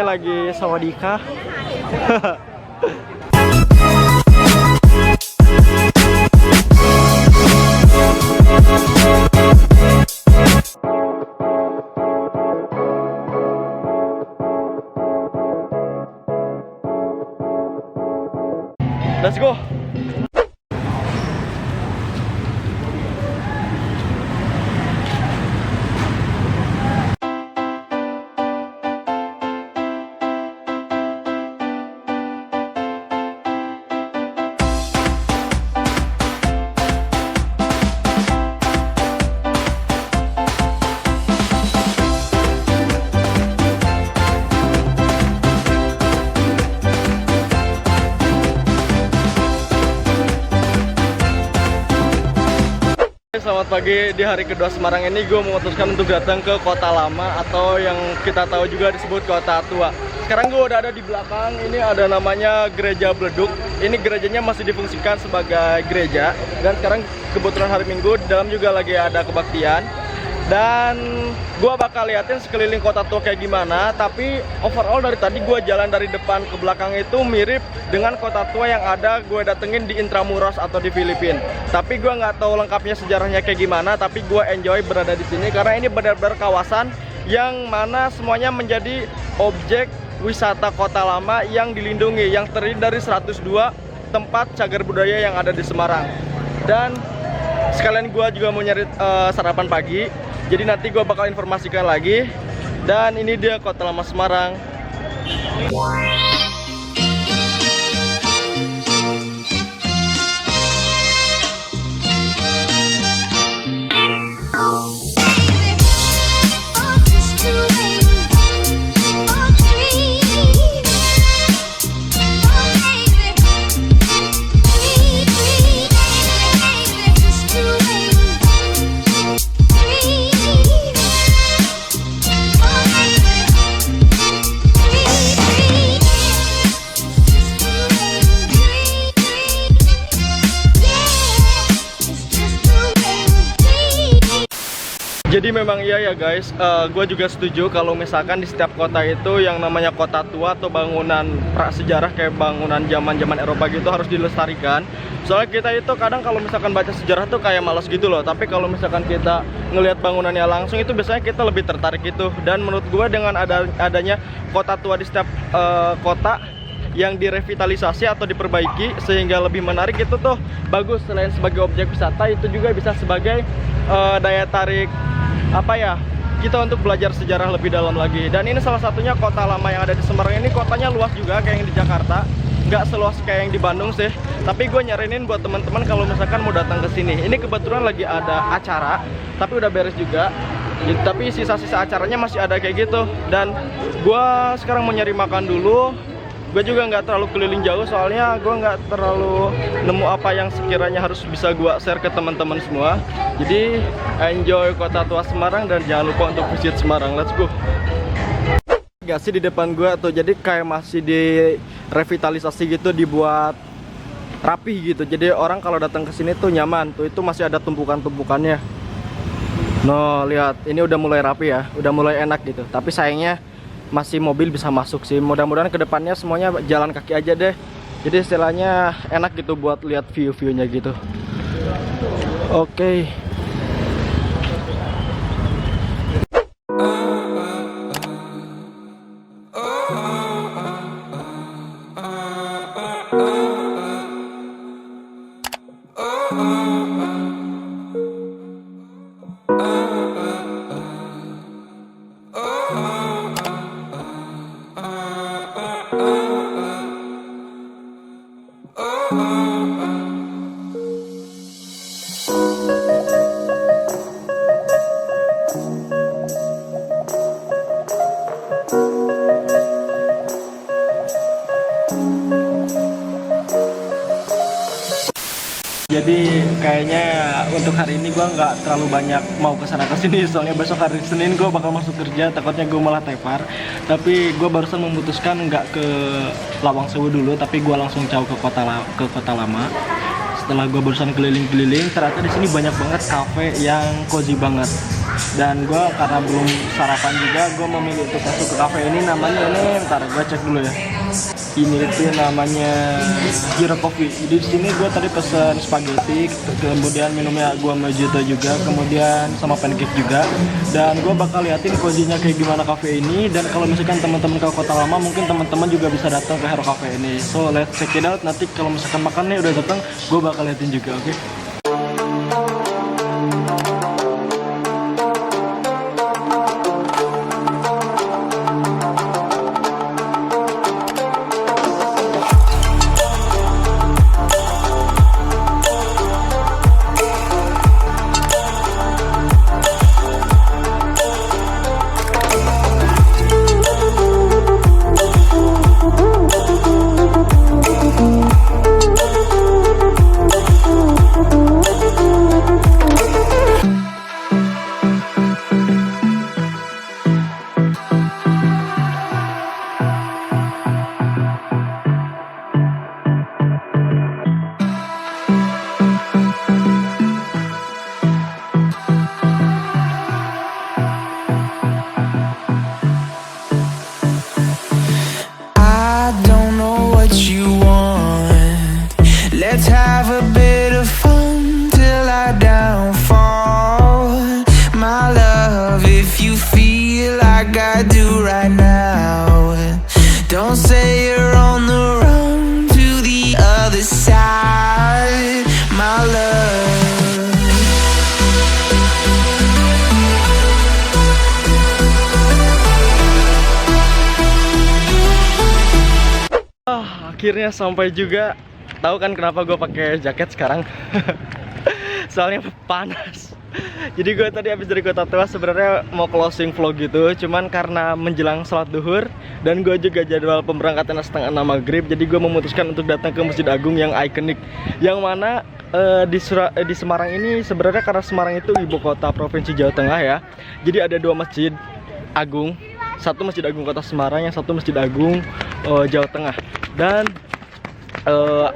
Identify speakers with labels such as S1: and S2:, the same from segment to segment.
S1: Kayaknya lagi sawadika. Let's go. Selamat pagi, di hari kedua Semarang ini gue memutuskan untuk datang ke Kota Lama atau yang kita tahu juga disebut Kota Tua. Sekarang gue udah ada di belakang, ini ada namanya Gereja Bledug. Ini gerejanya masih difungsikan sebagai gereja. Dan sekarang kebetulan hari Minggu, di dalam juga lagi ada kebaktian. Dan gue bakal liatin sekeliling Kota Tua kayak gimana. Tapi overall dari tadi gue jalan dari depan ke belakang itu mirip dengan Kota Tua yang ada gue datengin di Intramuros atau di Filipina. Tapi gue nggak tahu lengkapnya sejarahnya kayak gimana. Tapi gue enjoy berada di sini karena ini benar-benar kawasan yang mana semuanya menjadi objek wisata Kota Lama yang dilindungi, yang terdiri dari 102 tempat cagar budaya yang ada di Semarang. Dan sekalian gue juga mau nyari sarapan pagi. Jadi nanti gue bakal informasikan lagi. Dan ini dia Kota Lama Semarang. Jadi memang iya ya guys, gue juga setuju kalau misalkan di setiap kota itu yang namanya kota tua atau bangunan prasejarah kayak bangunan zaman Eropa gitu harus dilestarikan. Soalnya kita itu kadang kalau misalkan baca sejarah tuh kayak malas gitu loh. Tapi kalau misalkan kita ngelihat bangunannya langsung itu biasanya kita lebih tertarik gitu. Dan menurut gue dengan adanya kota tua di setiap kota yang direvitalisasi atau diperbaiki sehingga lebih menarik itu tuh bagus. Selain sebagai objek wisata itu juga bisa sebagai daya tarik apa ya, kita untuk belajar sejarah lebih dalam lagi. Dan ini salah satunya Kota Lama yang ada di Semarang. Ini kotanya luas juga kayak yang di Jakarta, nggak seluas kayak yang di Bandung sih. Tapi gue nyarinin buat teman-teman kalau misalkan mau datang ke sini. Ini kebetulan lagi ada acara, tapi udah beres juga. Tapi sisa-sisa acaranya masih ada kayak gitu. Dan gue sekarang mau nyari makan dulu. Gue juga nggak terlalu keliling jauh soalnya gue nggak terlalu nemu apa yang sekiranya harus bisa gue share ke teman-teman semua. Jadi enjoy Kota Tua Semarang dan jangan lupa untuk visit Semarang. Let's go. Gak sih di depan gue tuh, jadi kayak masih direvitalisasi gitu, dibuat rapi gitu. Jadi orang kalau datang ke sini tuh nyaman. Tuh itu masih ada tumpukan-tumpukannya. No, lihat ini udah mulai rapi ya, udah mulai enak gitu. Tapi sayangnya masih mobil bisa masuk sih. Mudah-mudahan kedepannya semuanya jalan kaki aja deh. Jadi istilahnya enak gitu buat lihat view-viewnya gitu. Oke. Jadi kayaknya untuk hari ini gue nggak terlalu banyak mau kesana kesini, soalnya besok hari Senin gue bakal masuk kerja, takutnya gue malah tepar. Tapi gue barusan memutuskan nggak ke Lawang Sewu dulu, tapi gue langsung jauh ke Kota Lama. Setelah gue barusan keliling-keliling, ternyata di sini banyak banget cafe yang cozy banget. Dan gue karena belum sarapan juga, gue memilih untuk masuk ke cafe ini. Namanya ini, bentar gue cek dulu ya. Ini itu namanya Zero Coffee. Jadi di sini gue tadi pesen spaghetti, kemudian minumnya gue mojito juga, kemudian sama pancake juga. Dan gue bakal liatin cozy-nya kayak gimana cafe ini. Dan kalau misalkan teman-teman ke Kota Lama, mungkin teman-teman juga bisa datang ke Hero Cafe ini. So let's check it out. Nanti kalau misalkan makannya udah datang, gue bakal liatin juga, oke?
S2: Let's have a bit of fun till I downfall. My love, if you feel like I do right now, don't say you're on the run to the other side, my love.
S1: Akhirnya sampai juga. Tahu kan kenapa gue pakai jaket sekarang? Soalnya panas. Jadi gue tadi habis dari Kota Tua sebenarnya mau closing vlog gitu, cuman karena menjelang sholat duhur dan gue juga jadwal pemberangkatan 5:30 maghrib, jadi gue memutuskan untuk datang ke Masjid Agung yang ikonik, yang mana di Semarang ini sebenarnya, karena Semarang itu ibu kota provinsi Jawa Tengah ya. Jadi ada 2 masjid agung, satu Masjid Agung Kota Semarang, yang satu Masjid Agung Jawa Tengah. Dan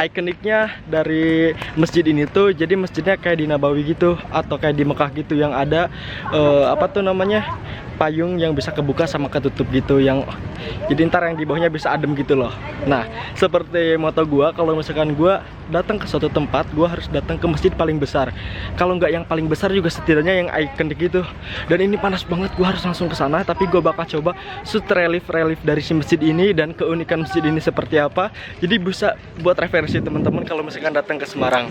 S1: ikoniknya dari masjid ini tuh, jadi masjidnya kayak di Nabawi gitu atau kayak di Mekah gitu, yang ada apa tuh namanya, payung yang bisa kebuka sama ketutup gitu, yang jadi ntar yang di bawahnya bisa adem gitu loh. Nah, seperti moto gua, kalau misalkan gua datang ke suatu tempat, gua harus datang ke masjid paling besar. Kalau nggak yang paling besar juga setidaknya yang ikonik gitu. Dan ini panas banget, gua harus langsung ke sana, tapi gua bakal coba shoot relief dari si masjid ini dan keunikan masjid ini seperti apa. Jadi bisa buat referensi teman-teman kalau misalkan datang ke Semarang.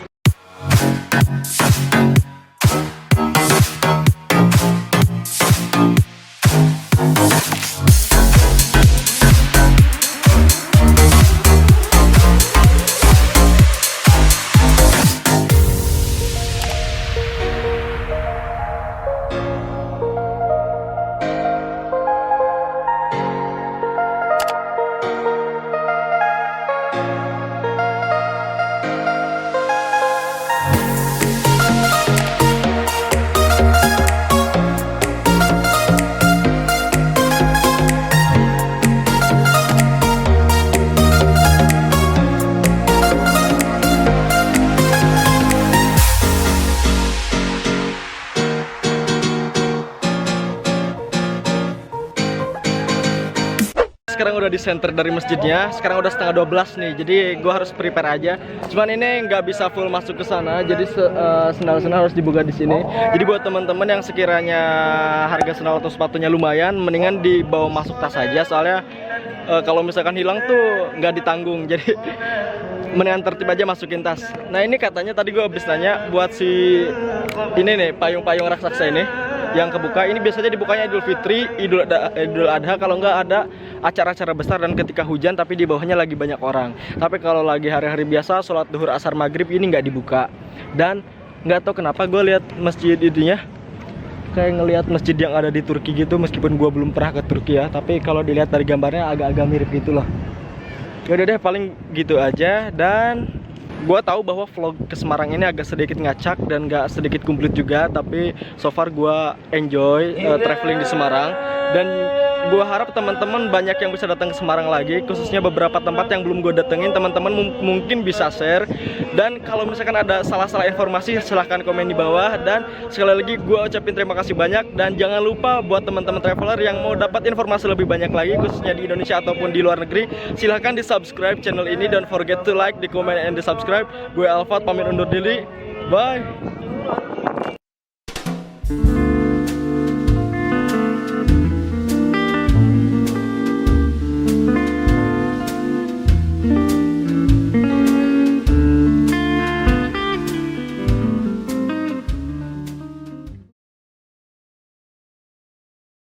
S1: Sekarang udah di center dari masjidnya, sekarang udah 11:30 nih, jadi gue harus prepare aja. Cuman ini nggak bisa full masuk ke sana, jadi sendal-sendal harus dibuka di sini. Jadi buat teman-teman yang sekiranya harga sendal atau sepatunya lumayan, mendingan dibawa masuk tas aja, soalnya kalau misalkan hilang tuh nggak ditanggung, jadi mendingan tertib aja masukin tas. Nah ini katanya tadi gue habis nanya buat si ini nih, payung-payung raksasa ini yang kebuka, ini biasanya dibukanya Idul Fitri, Idul Adha, kalau nggak ada acara-acara besar dan ketika hujan tapi di bawahnya lagi banyak orang. Tapi kalau lagi hari-hari biasa, sholat duhur, asar, maghrib, ini nggak dibuka. Dan nggak tahu kenapa gue lihat masjid itunya kayak ngelihat masjid yang ada di Turki gitu, meskipun gue belum pernah ke Turki ya, tapi kalau dilihat dari gambarnya agak-agak mirip gitu loh. Yaudah deh, paling gitu aja. Dan gue tahu bahwa vlog ke Semarang ini agak sedikit ngacak dan gak sedikit komplit juga, tapi so far gue enjoy traveling di Semarang. Dan gue harap teman-teman banyak yang bisa datang ke Semarang lagi, khususnya beberapa tempat yang belum gue datengin. Teman-teman mungkin bisa share, dan kalau misalkan ada salah-salah informasi silahkan komen di bawah. Dan sekali lagi gue ucapin terima kasih banyak, dan jangan lupa buat teman-teman traveler yang mau dapat informasi lebih banyak lagi khususnya di Indonesia ataupun di luar negeri, silahkan di subscribe channel ini. Don't forget to like, di comment, and di subscribe. Gue Alfat pamit undur diri, bye.